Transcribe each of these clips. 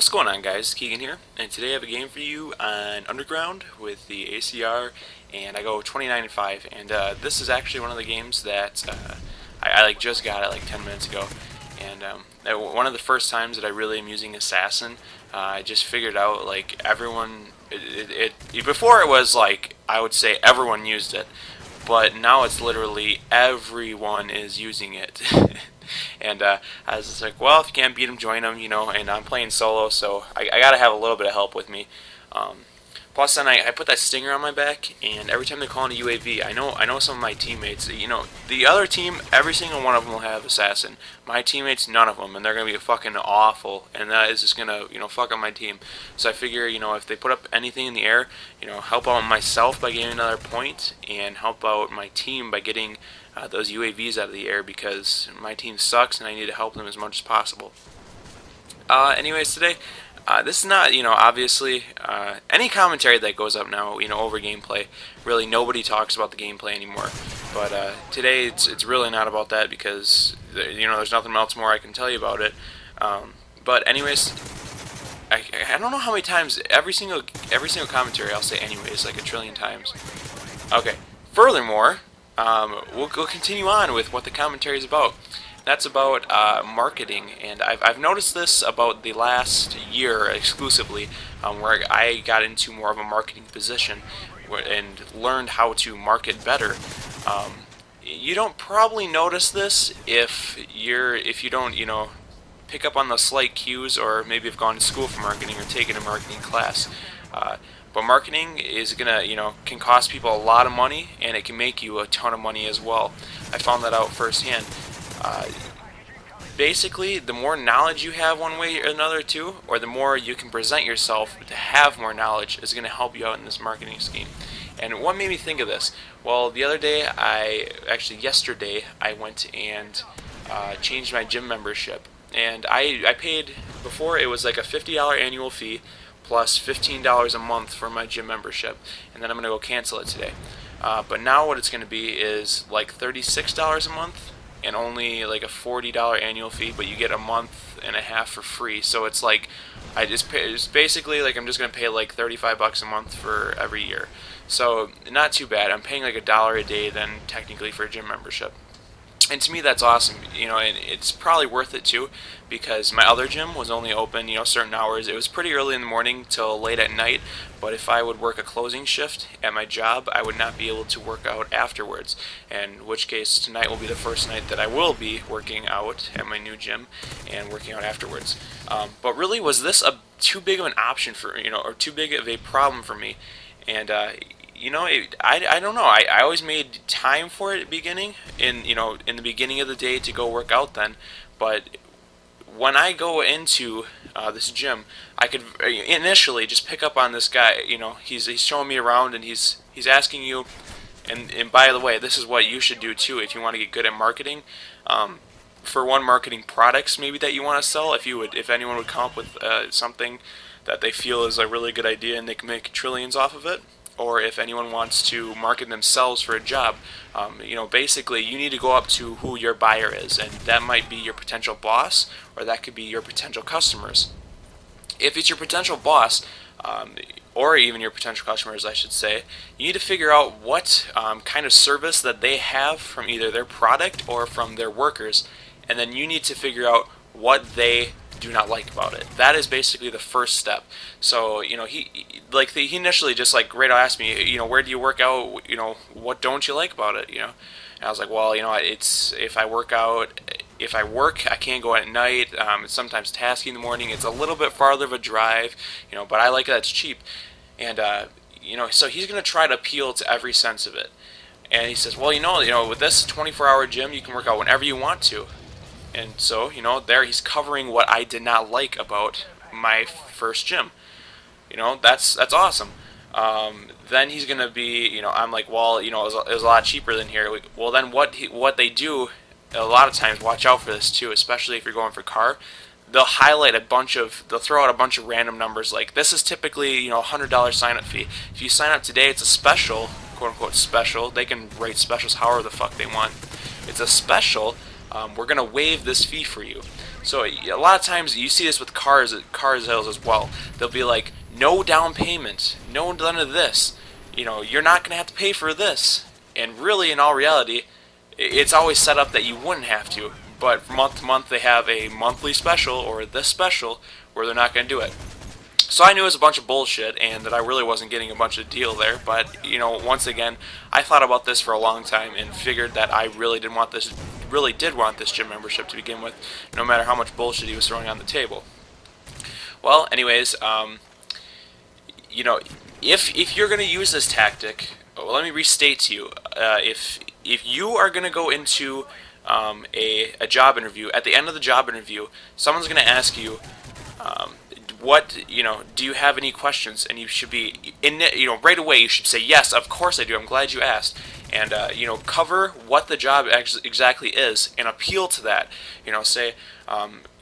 What's going on, guys? Keegan here, and today I have a game for you on Underground with the ACR, and I go 29 and 5. And this is actually one of the games that I just got it like 10 minutes ago, and one of the first times that I really am using Assassin. I just figured out like everyone. Before it was like I would say everyone used it, but now it's literally everyone is using it. And I was just like, well, if you can't beat them, join them, you know. And I'm playing solo, so I gotta have a little bit of help with me. Plus, then I put that stinger on my back, and every time they call in a UAV, I know some of my teammates. You know, the other team, every single one of them will have assassin. My teammates, none of them, and they're gonna be fucking awful, and that is just gonna fuck up my team. So I figure, if they put up anything in the air, help out myself by getting another point, and help out my team by getting those UAVs out of the air, because my team sucks and I need to help them as much as possible. Anyways, today, this is not, obviously, any commentary that goes up now, over gameplay. Really, nobody talks about the gameplay anymore. But today, it's really not about that because, there's nothing else more I can tell you about it. But anyways, I don't know how many times every single commentary I'll say anyways, like a trillion times. Okay. Furthermore, we'll continue on with what the commentary is about. That's about marketing, and I've noticed this about the last year exclusively, where I got into more of a marketing position and learned how to market better. You don't probably notice this if you don't pick up on the slight cues, or maybe have gone to school for marketing or taken a marketing class. But marketing is can cost people a lot of money, and it can make you a ton of money as well. I found that out firsthand. Basically, the more knowledge you have one way or another too, or the more you can present yourself to have more knowledge, is going to help you out in this marketing scheme. And what made me think of this? Well, the other day, yesterday, I went and changed my gym membership. And I paid, before it was like a $50 annual fee, plus $15 a month for my gym membership, and then I'm going to go cancel it today. But now what it's going to be is like $36 a month, and only like a $40 annual fee, but you get a month and a half for free. So it's like it's basically like I'm just going to pay like $35 a month for every year. So not too bad. I'm paying like $1 a day then technically for a gym membership. And to me, that's awesome, and it's probably worth it too, because my other gym was only open, certain hours. It was pretty early in the morning till late at night, but if I would work a closing shift at my job, I would not be able to work out afterwards, in which case tonight will be the first night that I will be working out at my new gym and working out afterwards. But really, was this too big of an option for, or too big of a problem for me? And, I don't know. I always made time for it at the beginning, in the beginning of the day to go work out then. But when I go into this gym, I could initially just pick up on this guy. He's showing me around, and he's asking you. And by the way, this is what you should do too if you want to get good at marketing. For one, marketing products maybe that you want to sell. If anyone would come up with something that they feel is a really good idea and they can make trillions off of it. Or if anyone wants to market themselves for a job, basically you need to go up to who your buyer is, and that might be your potential boss, or that could be your potential customers. If it's your potential boss, or even your potential customers, I should say, you need to figure out what kind of service that they have from either their product or from their workers, and then you need to figure out what they do not like about it. That is basically the first step. So he initially just like right asked me, where do you work out? What don't you like about it? And I was like, well, it's if I work, I can't go at night. It's sometimes tasky in the morning. It's a little bit farther of a drive, but I like that it's cheap. And so he's gonna try to appeal to every sense of it. And he says, well, with this 24-hour gym, you can work out whenever you want to. And so, there he's covering what I did not like about my first gym. That's awesome. Then he's gonna be, I'm like, well, it was a lot cheaper than here. Well, then what they do, a lot of times, watch out for this too, especially if you're going for car. They'll throw out a bunch of random numbers like, this is typically, $100 sign-up fee. If you sign up today, it's a special, quote-unquote special. They can rate specials however the fuck they want. It's a special. We're going to waive this fee for you. So a lot of times you see this with car sales as well. They'll be like, no down payment, no none of this. You're not going to have to pay for this. And really, in all reality, it's always set up that you wouldn't have to. But from month to month, they have a monthly special or this special where they're not going to do it. So I knew it was a bunch of bullshit and that I really wasn't getting a bunch of deal there. But once again, I thought about this for a long time and figured that I really did want this gym membership to begin with, no matter how much bullshit he was throwing on the table. Well, anyways, if you're going to use this tactic, well, let me restate to you, if you are going to go into a job interview, at the end of the job interview, someone's going to ask you, do you have any questions? And you should be, right away, you should say, yes, of course I do, I'm glad you asked. And, cover what the job exactly is and appeal to that. Say,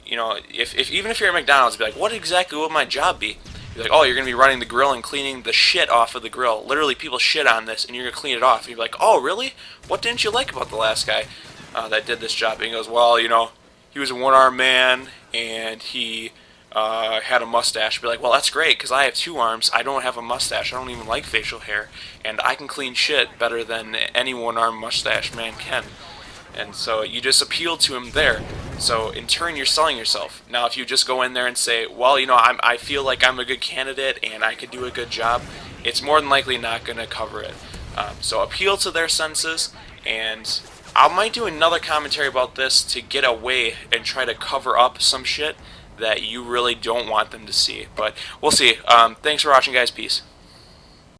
even if you're at McDonald's, be like, what exactly would my job be? You're like, oh, you're going to be running the grill and cleaning the shit off of the grill. Literally, people shit on this, and you're going to clean it off. And you're like, oh, really? What didn't you like about the last guy that did this job? And he goes, well, he was a one-armed man, and he had a mustache. Be like, well, that's great, because I have 2 arms. I don't have a mustache. I don't even like facial hair. And I can clean shit better than any one-armed mustache man can. And so you just appeal to him there. So in turn, you're selling yourself. Now, if you just go in there and say, well, I feel like I'm a good candidate and I could do a good job, it's more than likely not going to cover it. So appeal to their senses, and I might do another commentary about this to get away and try to cover up some shit that you really don't want them to see. But we'll see. Thanks for watching, guys. Peace.